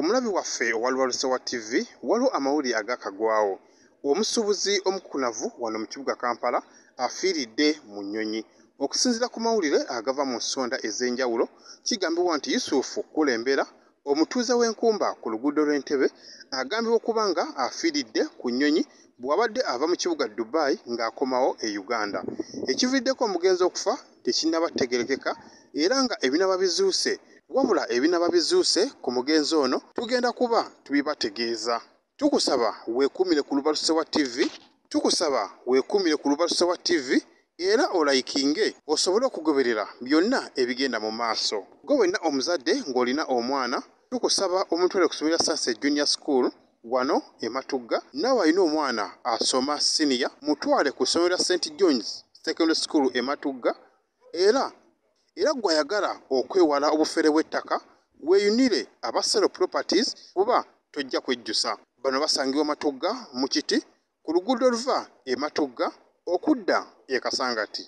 Omulabi waffe owalubaluse wa TV waliwo amawulire agakagwawo. Omusuubuzi omukunavu wano mu kibuga Kampala afiiridde mu nnyonyi. Okusinziira ku mawulire agava mu nsonda ez'enjawulo, kigambibwa nti Yusufu Kulembera, omutuuze w'enkumba ku luguudo lw'Entebbe, agambibwa okuba nga afiiridde ku nnyonyi bw'abadde ava mu kibuga Dubai ng'akomawo e Uganda. Ekiviiriddeko omugenzi okufa tekinnaba tegerekeka era nga ebinaba bizuuse. Wabula ebinaba bizuuse ku mugenzi ono tugenda kuba tubibategeeza. Tukusaba weekuumire ku lubaluse wa TV, tukusaba weekuumire ku lubaluse wa TV era olayikinge osobole okugoberera byonna ebigenda mu maaso. Gwe wenna omuzadde ng'olina omwana, tukusaba omutwale ku ssomero lya Sunset Junior School wano e Matugga. Naawe alina omwana asoma siniya, mutwale ku ssomero lya St. John's Secondary School e Matugga. Era gwe ayagala okwewala obufere bw'ettaka, weeyunire aba Sero Properties kuba tojja kwejjusa. Bano basangibwa Matugga mu kiti ku luguudo oluva e Matugga okudda e Kasangati.